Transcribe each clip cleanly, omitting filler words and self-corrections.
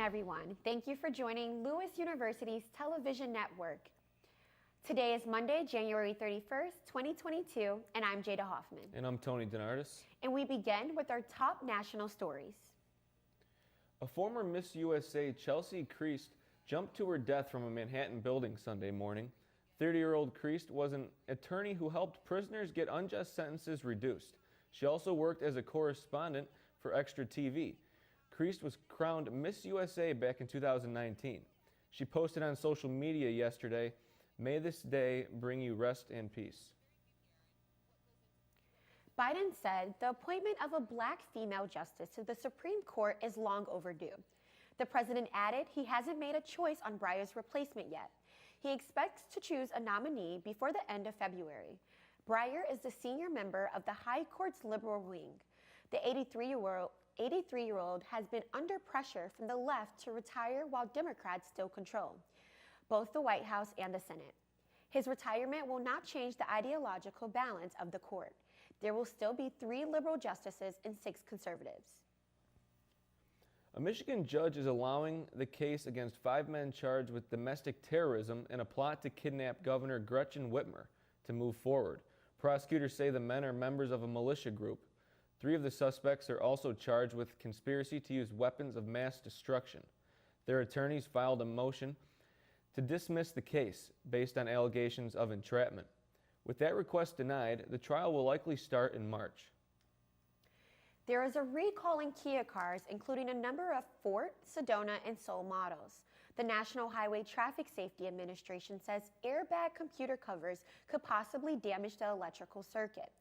everyone. Thank you for joining Lewis University's television network. Today is Monday, January 31st, 2022, and I'm Jada Hoffman. And I'm Tony Denardis. And we begin with our top national stories. A former Miss USA, Chelsea Creast, jumped to her death from a Manhattan building Sunday morning. 30-year-old Creast was an attorney who helped prisoners get unjust sentences reduced. She also worked as a correspondent for Extra TV. Creast was crowned Miss USA back in 2019. She posted on social media yesterday, "May this day bring you rest and peace." Biden said the appointment of a black female justice to the Supreme Court is long overdue. The president added he hasn't made a choice on Breyer's replacement yet. He expects to choose a nominee before the end of February. Breyer is the senior member of the High Court's liberal wing. The 83-year-old has been under pressure from the left to retire while Democrats still control both the White House and the Senate. His retirement will not change the ideological balance of the court. There will still be 3 liberal justices and 6 conservatives. A Michigan judge is allowing the case against 5 men charged with domestic terrorism and a plot to kidnap Governor Gretchen Whitmer to move forward. Prosecutors say the men are members of a militia group. 3 of the suspects are also charged with conspiracy to use weapons of mass destruction. Their attorneys filed a motion to dismiss the case based on allegations of entrapment. With that request denied, the trial will likely start in March. There is a recall in Kia cars, including a number of Ford, Sedona, and Soul models. The National Highway Traffic Safety Administration says airbag computer covers could possibly damage the electrical circuit.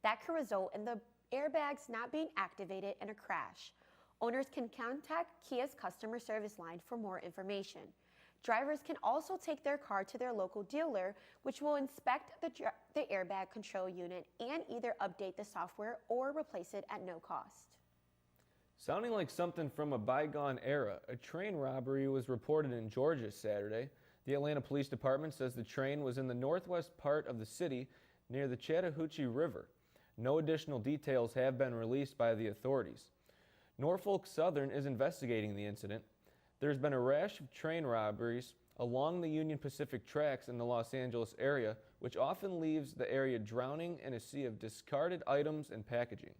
That could result in the airbags not being activated in a crash. Owners can contact Kia's customer service line for more information. Drivers can also take their car to their local dealer, which will inspect the airbag control unit and either update the software or replace it at no cost. Sounding like something from a bygone era, a train robbery was reported in Georgia Saturday. The Atlanta Police Department says the train was in the northwest part of the city near the Chattahoochee River. No additional details have been released by the authorities. Norfolk Southern is investigating the incident. There's been a rash of train robberies along the Union Pacific tracks in the Los Angeles area, which often leaves the area drowning in a sea of discarded items and packaging.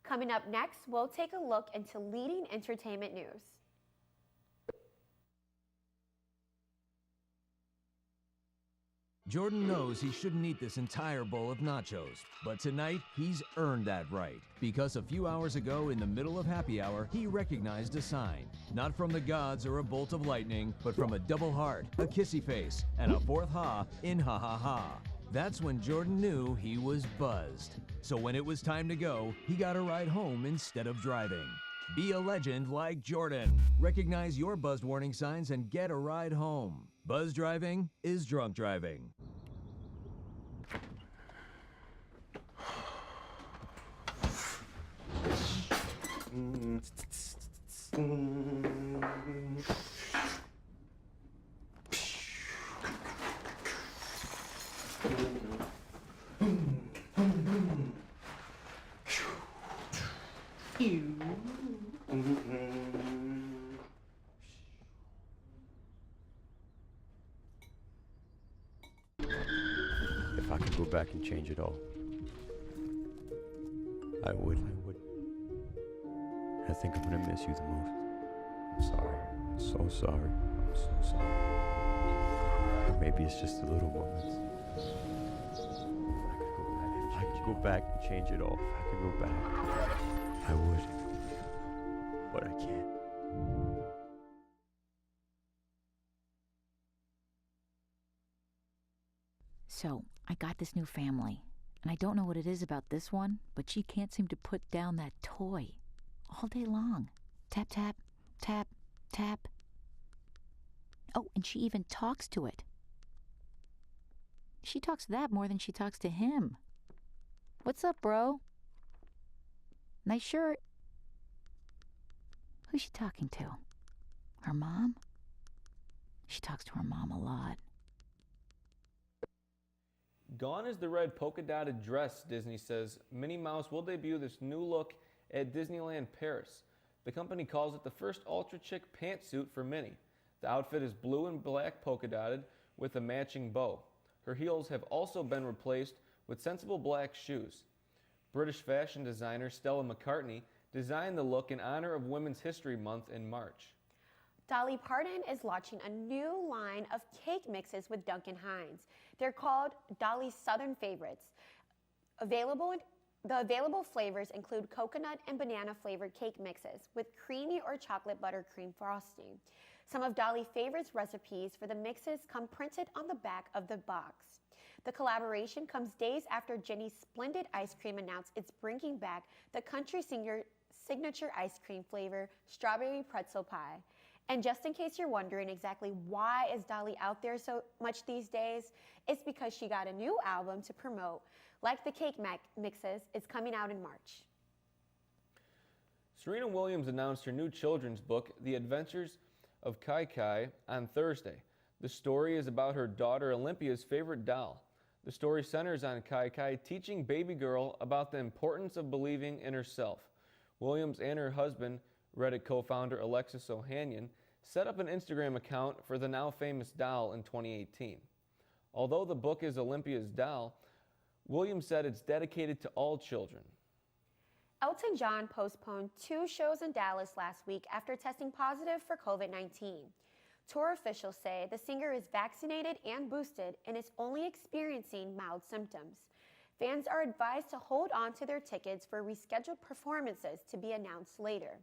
Coming up next, we'll take a look into leading entertainment news. Jordan knows he shouldn't eat this entire bowl of nachos, but tonight he's earned that right, because a few hours ago in the middle of happy hour, he recognized a sign, not from the gods or a bolt of lightning, but from a double heart, a kissy face, and a 4th ha in ha ha ha. That's when Jordan knew he was buzzed. So when it was time to go, he got a ride home instead of driving. Be a legend like Jordan. Recognize your buzzed warning signs and get a ride home. Buzz driving is drunk driving. If I could go back and change it all, I would. I think I'm gonna miss you the most. I'm sorry. I'm so sorry. I'm so sorry. Or maybe it's just the little moments. If I could go back and change it all, if I could go back, I would. But I can't. So, I got this new family, and I don't know what it is about this one, but she can't seem to put down that toy all day long. Tap, tap, tap, tap. Oh, and she even talks to it. She talks to that more than she talks to him. What's up, bro? Nice shirt. Who's she talking to? Her mom? She talks to her mom a lot. Gone is the red polka-dotted dress, Disney says. Minnie Mouse will debut this new look at Disneyland Paris. The company calls it the first Ultra Chic pantsuit for Minnie. The outfit is blue and black polka dotted with a matching bow. Her heels have also been replaced with sensible black shoes. British fashion designer Stella McCartney designed the look in honor of Women's History Month in March. Dolly Parton is launching a new line of cake mixes with Duncan Hines. They're called Dolly's Southern Favorites. The available flavors include coconut and banana flavored cake mixes with creamy or chocolate buttercream frosting. Some of Dolly Favorites recipes for the mixes come printed on the back of the box. The collaboration comes days after Jenny's Splendid Ice Cream announced it's bringing back the country singer signature ice cream flavor, strawberry pretzel pie. And just in case you're wondering exactly why is Dolly out there so much these days, it's because she got a new album to promote. Like the cake mixes, it's coming out in March. Serena Williams announced her new children's book, The Adventures of Kai Kai, on Thursday. The story is about her daughter Olympia's favorite doll. The story centers on Kai Kai teaching baby girl about the importance of believing in herself. Williams and her husband, Reddit co-founder Alexis Ohanian, set up an Instagram account for the now famous doll in 2018. Although the book is Olympia's doll, Williams said it's dedicated to all children. Elton John postponed 2 shows in Dallas last week after testing positive for COVID-19. Tour officials say the singer is vaccinated and boosted and is only experiencing mild symptoms. Fans are advised to hold on to their tickets for rescheduled performances to be announced later.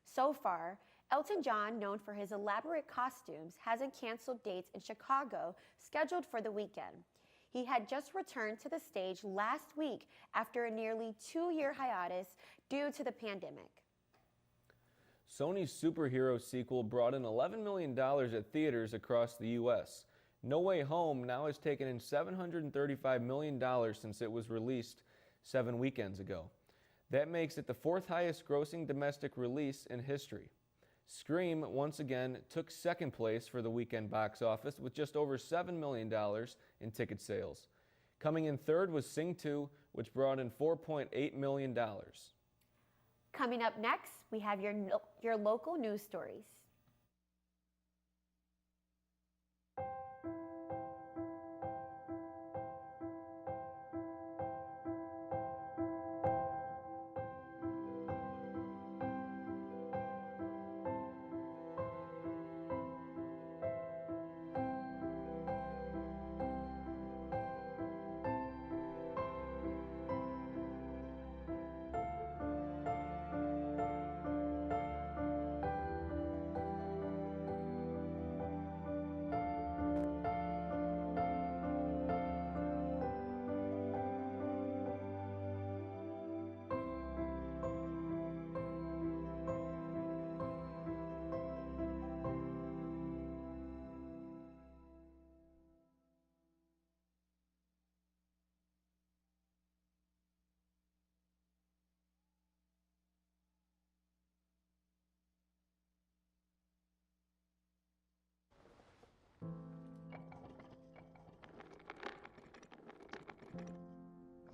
So far, Elton John, known for his elaborate costumes, hasn't canceled dates in Chicago scheduled for the weekend. He had just returned to the stage last week after a nearly 2-year hiatus due to the pandemic. Sony's superhero sequel brought in $11 million at theaters across the U.S. No Way Home now has taken in $735 million since it was released 7 weekends ago. That makes it the 4th highest grossing domestic release in history. Scream once again took 2nd place for the weekend box office with just over $7 million in ticket sales. Coming in 3rd was Sing 2, which brought in $4.8 million. Coming up next, we have your local news stories.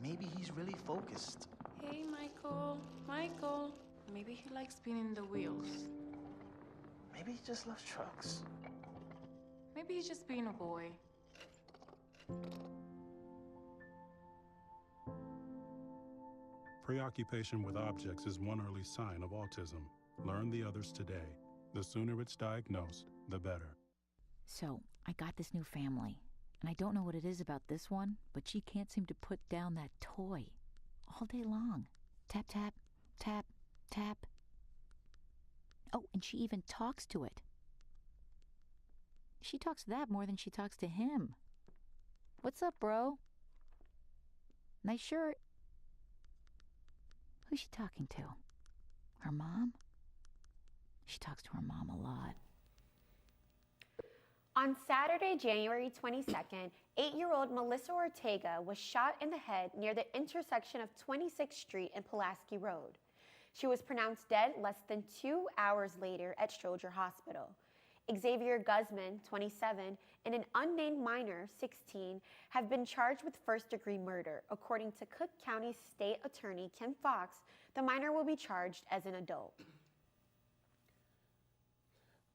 Maybe he's really focused. Hey, Michael. Michael. Maybe he likes spinning the wheels. Maybe he just loves trucks. Maybe he's just being a boy. Preoccupation with objects is one early sign of autism. Learn the others today. The sooner it's diagnosed, the better. So, I got this new family, and I don't know what it is about this one, but she can't seem to put down that toy all day long. Tap, tap, tap, tap. Oh, and she even talks to it. She talks to that more than she talks to him. What's up, bro? Nice shirt. Who's she talking to? Her mom? She talks to her mom a lot. On Saturday, January 22nd, 8-year-old Melissa Ortega was shot in the head near the intersection of 26th Street and Pulaski Road. She was pronounced dead less than 2 hours later at Stroger Hospital. Xavier Guzman, 27, and an unnamed minor, 16, have been charged with first-degree murder. According to Cook County State Attorney Kim Fox, the minor will be charged as an adult.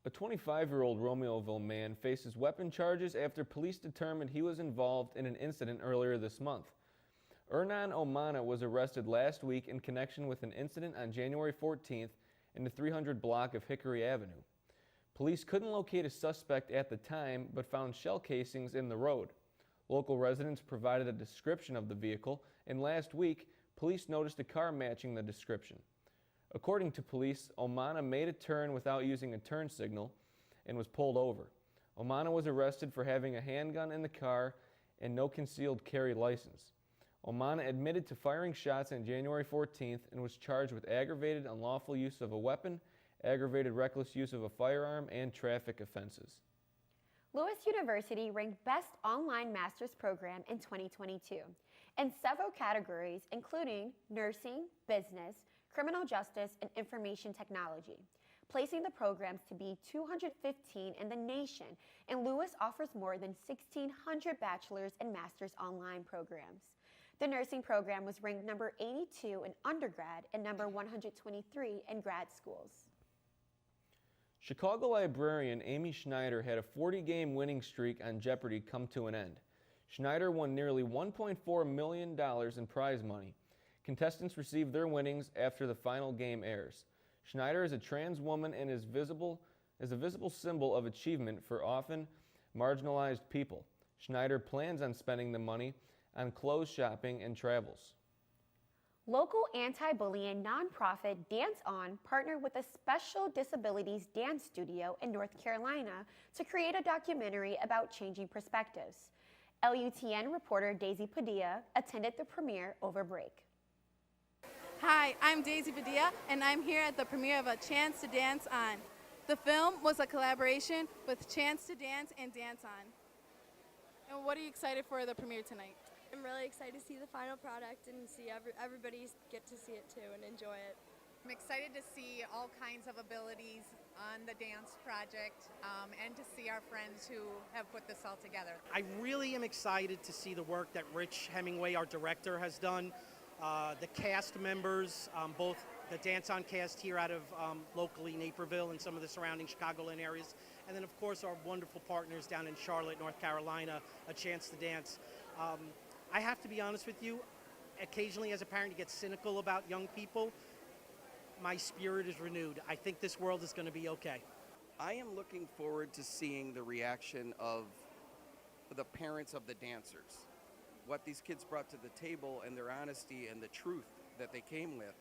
A 25-year-old Romeoville man faces weapon charges after police determined he was involved in an incident earlier this month. Ernan Omana was arrested last week in connection with an incident on January 14th in the 300 block of Hickory Avenue. Police couldn't locate a suspect at the time, but found shell casings in the road. Local residents provided a description of the vehicle, and last week, police noticed a car matching the description. According to police, Omana made a turn without using a turn signal and was pulled over. Omana was arrested for having a handgun in the car and no concealed carry license. Omana admitted to firing shots on January 14th and was charged with aggravated unlawful use of a weapon, aggravated reckless use of a firearm, and traffic offenses. Lewis University ranked Best Online Master's Program in 2022 in several categories, including nursing, business, criminal justice, and information technology, placing the programs to be 215 in the nation, and Lewis offers more than 1,600 bachelor's and master's online programs. The nursing program was ranked number 82 in undergrad and number 123 in grad schools. Chicago librarian Amy Schneider had a 40-game winning streak on Jeopardy come to an end. Schneider won nearly $1.4 million in prize money. Contestants received their winnings after the final game airs. Schneider is a trans woman and is a visible symbol of achievement for often marginalized people. Schneider plans on spending the money on clothes shopping and travels. Local anti-bullying nonprofit Dance On partnered with a special disabilities dance studio in North Carolina to create a documentary about changing perspectives. LUTN reporter Daisy Padilla attended the premiere over break. Hi, I'm Daisy Padilla, and I'm here at the premiere of A Chance to Dance On. The film was a collaboration with Chance to Dance and Dance On. And what are you excited for the premiere tonight? I'm really excited to see the final product and see everybody get to see it too and enjoy it. I'm excited to see all kinds of abilities on the dance project and to see our friends who have put this all together. I really am excited to see the work that Rich Hemingway, our director, has done. The cast members, both the Dance On cast here out of locally Naperville and some of the surrounding Chicagoland areas, and then of course our wonderful partners down in Charlotte, North Carolina, A Chance to Dance. I have to be honest with you, occasionally as a parent you get cynical about young people. My spirit is renewed. I think this world is going to be okay. I am looking forward to seeing the reaction of the parents of the dancers. What these kids brought to the table and their honesty and the truth that they came with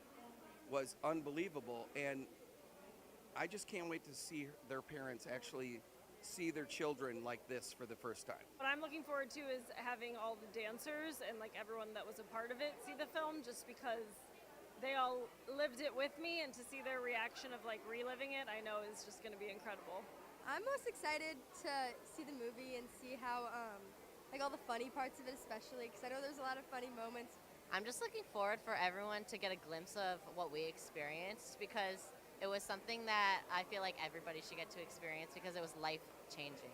was unbelievable, and I just can't wait to see their parents actually see their children like this for the first time. What I'm looking forward to is having all the dancers and like everyone that was a part of it see the film, just because they all lived it with me, and to see their reaction of like reliving it, I know is just going to be incredible. I'm most excited to see the movie and see how like all the funny parts of it, especially because I know there's a lot of funny moments. I'm just looking forward for everyone to get a glimpse of what we experienced, because it was something that I feel like everybody should get to experience because it was life-changing.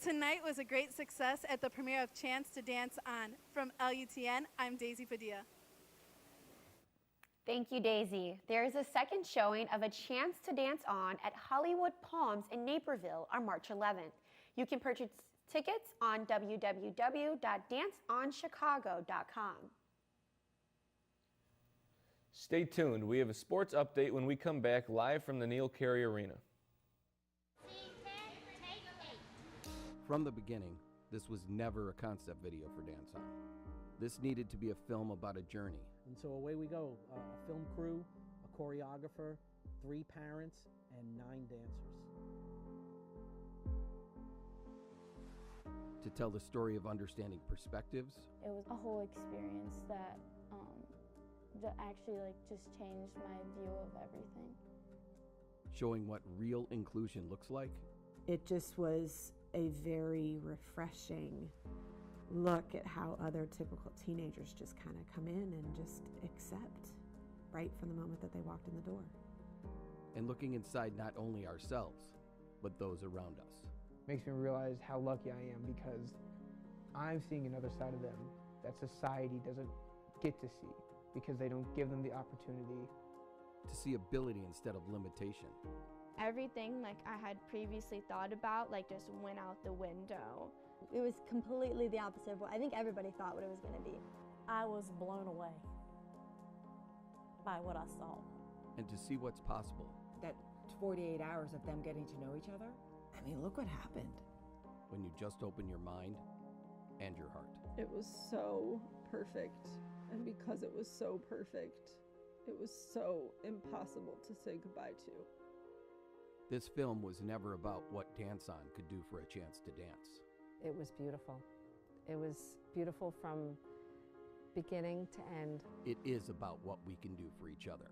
Tonight was a great success at the premiere of Chance to Dance On. From LUTN, I'm Daisy Padilla. Thank you, Daisy. There is a second showing of A Chance to Dance On at Hollywood Palms in Naperville on March 11th. You can purchase tickets on www.danceonchicago.com. Stay tuned. We have a sports update when we come back live from the Neil Carey Arena. From the beginning, this was never a concept video for Dance On. This needed to be a film about a journey. And so away we go, a film crew, a choreographer, 3 parents, and 9 dancers. To tell the story of understanding perspectives. It was a whole experience that actually just changed my view of everything. Showing what real inclusion looks like. It just was a very refreshing look at how other typical teenagers just kind of come in and just accept right from the moment that they walked in the door. And looking inside not only ourselves, but those around us. Makes me realize how lucky I am, because I'm seeing another side of them that society doesn't get to see, because they don't give them the opportunity. To see ability instead of limitation. Everything like I had previously thought about like just went out the window. It was completely the opposite of what I think everybody thought what it was going to be. I was blown away by what I saw. And to see what's possible. That 48 hours of them getting to know each other, I mean, look what happened. When you just open your mind and your heart. It was so perfect. And because it was so perfect, it was so impossible to say goodbye to. This film was never about what Dance On could do for a chance to dance. It was beautiful. It was beautiful from beginning to end. It is about what we can do for each other.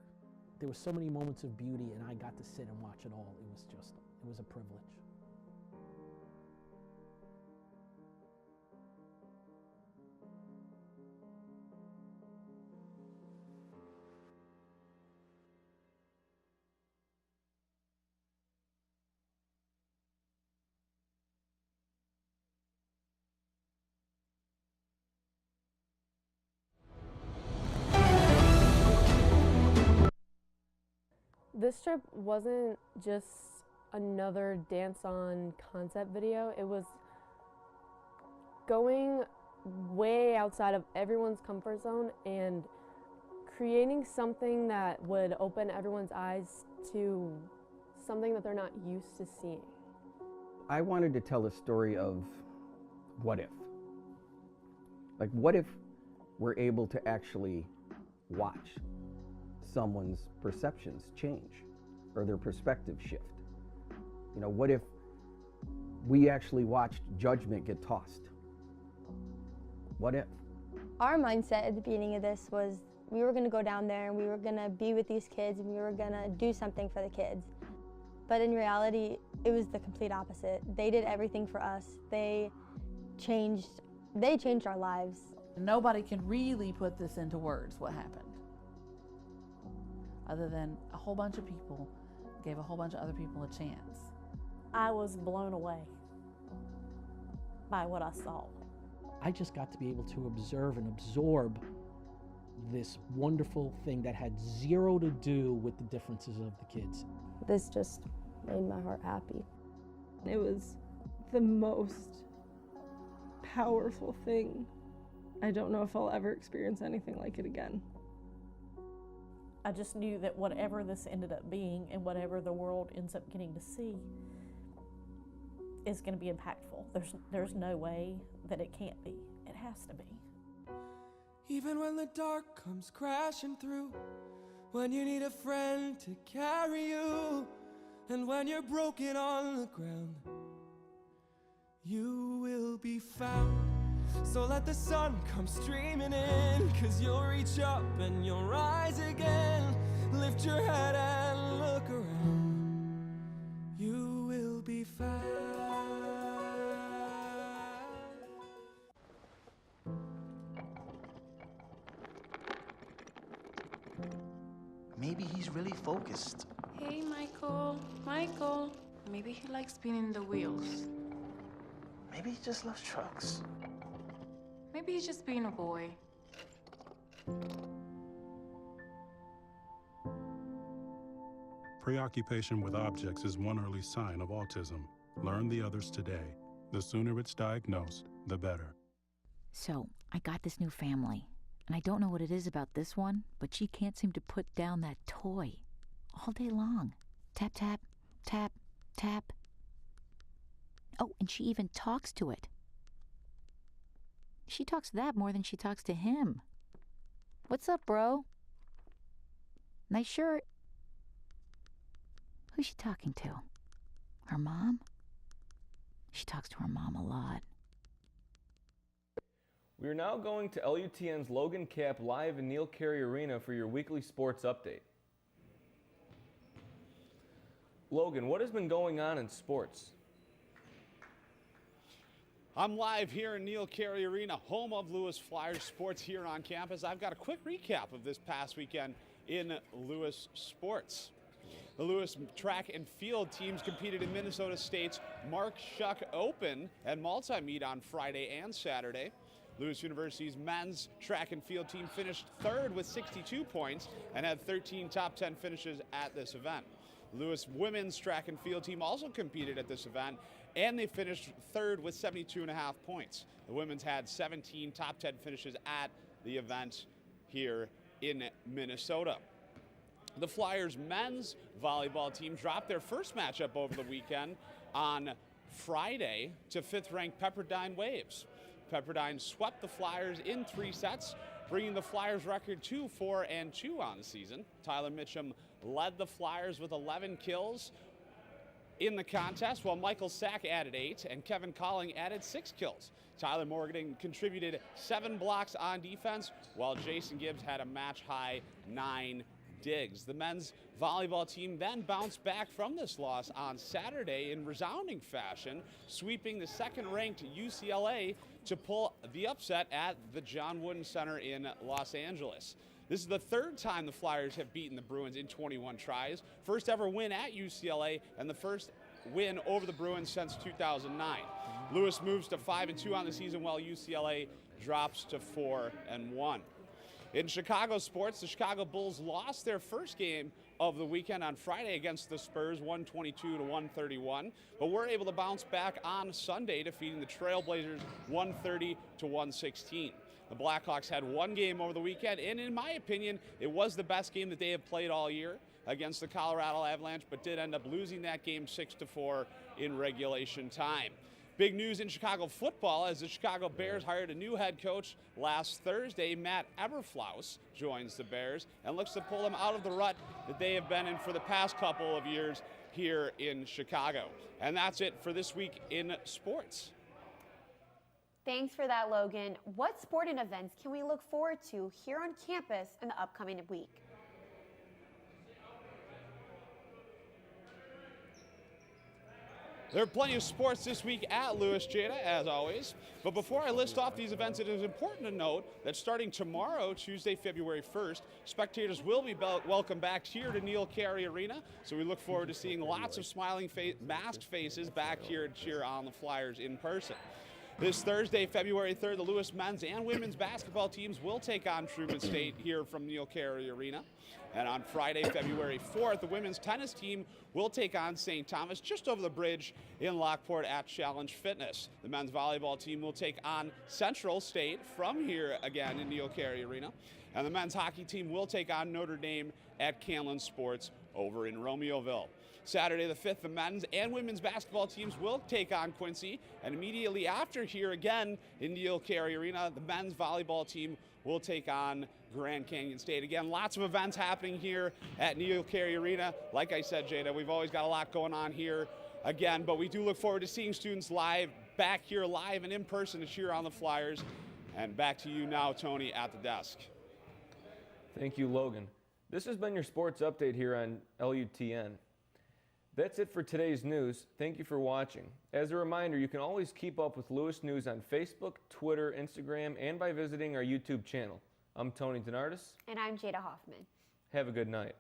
There were so many moments of beauty, and I got to sit and watch it all. It was a privilege. This trip wasn't just another Dance On concept video. It was going way outside of everyone's comfort zone and creating something that would open everyone's eyes to something that they're not used to seeing. I wanted to tell a story of what if. Like, what if we're able to actually watch someone's perceptions change or their perspective shift? You know, what if we actually watched judgment get tossed? What if? Our mindset at the beginning of this was we were going to go down there and we were going to be with these kids and we were going to do something for the kids. But in reality, it was the complete opposite. They did everything for us. They changed our lives. Nobody can really put this into words, what happened. Other than a whole bunch of people gave a whole bunch of other people a chance. I was blown away by what I saw. I just got to be able to observe and absorb this wonderful thing that had zero to do with the differences of the kids. This just made my heart happy. It was the most powerful thing. I don't know if I'll ever experience anything like it again. I just knew that whatever this ended up being and whatever the world ends up getting to see is going to be impactful. There's no way that it can't be. It has to be. Even when the dark comes crashing through, when you need a friend to carry you, and when you're broken on the ground, you will be found. So let the sun come streaming in, 'cause you'll reach up and you'll rise again. Lift your head and look around. You will be found. Maybe he's really focused. Hey, Michael. Michael. Maybe he likes spinning the wheels. Maybe he just loves trucks. Maybe he's just being a boy. Preoccupation with objects is one early sign of autism. Learn the others today. The sooner it's diagnosed, the better. So, I got this new family, and I don't know what it is about this one, but she can't seem to put down that toy all day long. Tap, tap, tap, tap. Oh, and she even talks to it. She talks to that more than she talks to him. What's up, bro? Nice shirt. Who's she talking to? Her mom? She talks to her mom a lot. We are now going to LUTN's Logan Cap live in Neil Carey Arena for your weekly sports update. Logan, what has been going on in sports? I'm live here in Neil Carey Arena, home of Lewis Flyers sports here on campus. I've got a quick recap of this past weekend in Lewis sports. The Lewis track and field teams competed in Minnesota State's Mark Shuck Open and multi-meet on Friday and Saturday. Lewis University's men's track and field team finished third with 62 points and had 13 top 10 finishes at this event. Lewis women's track and field team also competed at this event, and they finished third with 72.5 points. The women's had 17 top 10 finishes at the event here in Minnesota. The Flyers men's volleyball team dropped their first matchup over the weekend on Friday to 5th-ranked Pepperdine Waves. Pepperdine swept the Flyers in 3 sets, bringing the Flyers record to 4-2 on the season. Tyler Mitchum led the Flyers with 11 kills in the contest, while Michael Sack added 8 and Kevin Colling added 6 kills. Tyler Morgan contributed 7 blocks on defense, while Jason Gibbs had a match-high 9 digs. The men's volleyball team then bounced back from this loss on Saturday in resounding fashion, sweeping the 2nd-ranked UCLA to pull the upset at the John Wooden Center in Los Angeles. This is the 3rd time the Flyers have beaten the Bruins in 21 tries, first ever win at UCLA, and the first win over the Bruins since 2009. Lewis moves to 5-2 on the season, while UCLA drops to 4-1. In Chicago sports, the Chicago Bulls lost their first game of the weekend on Friday against the Spurs, 122-131, but were able to bounce back on Sunday, defeating the Trailblazers 130-116. The Blackhawks had 1 game over the weekend, and in my opinion, it was the best game that they have played all year against the Colorado Avalanche, but did end up losing that game 6-4 in regulation time. Big news in Chicago football as the Chicago Bears hired a new head coach last Thursday. Matt Eberflus joins the Bears and looks to pull them out of the rut that they have been in for the past couple of years here in Chicago. And that's it for this week in sports. Thanks for that, Logan. What sporting events can we look forward to here on campus in the upcoming week? There are plenty of sports this week at Lewis, Jada, as always. But before I list off these events, it is important to note that starting tomorrow, Tuesday, February 1st, spectators will be welcome back here to Neil Carey Arena. So we look forward to seeing lots of smiling masked faces back here to cheer on the Flyers in person. This Thursday, February 3rd, the Lewis men's and women's basketball teams will take on Truman State here from Neil Carey Arena. And on Friday, February 4th, the women's tennis team will take on St. Thomas just over the bridge in Lockport at Challenge Fitness. The men's volleyball team will take on Central State from here again in Neil Carey Arena. And the men's hockey team will take on Notre Dame at Canlan Sports over in Romeoville. Saturday the 5th, the men's and women's basketball teams will take on Quincy, and immediately after here again in Neil Carey Arena, the men's volleyball team will take on Grand Canyon State. Again, lots of events happening here at Neil Carey Arena. Like I said, Jada, we've always got a lot going on here again, but we do look forward to seeing students back here live and in person to cheer on the Flyers. And back to you now, Tony, at the desk. Thank you, Logan. This has been your sports update here on LUTN. That's it for today's news. Thank you for watching. As a reminder, you can always keep up with Lewis News on Facebook, Twitter, Instagram, and by visiting our YouTube channel. I'm Tony DeNardis. And I'm Jada Hoffman. Have a good night.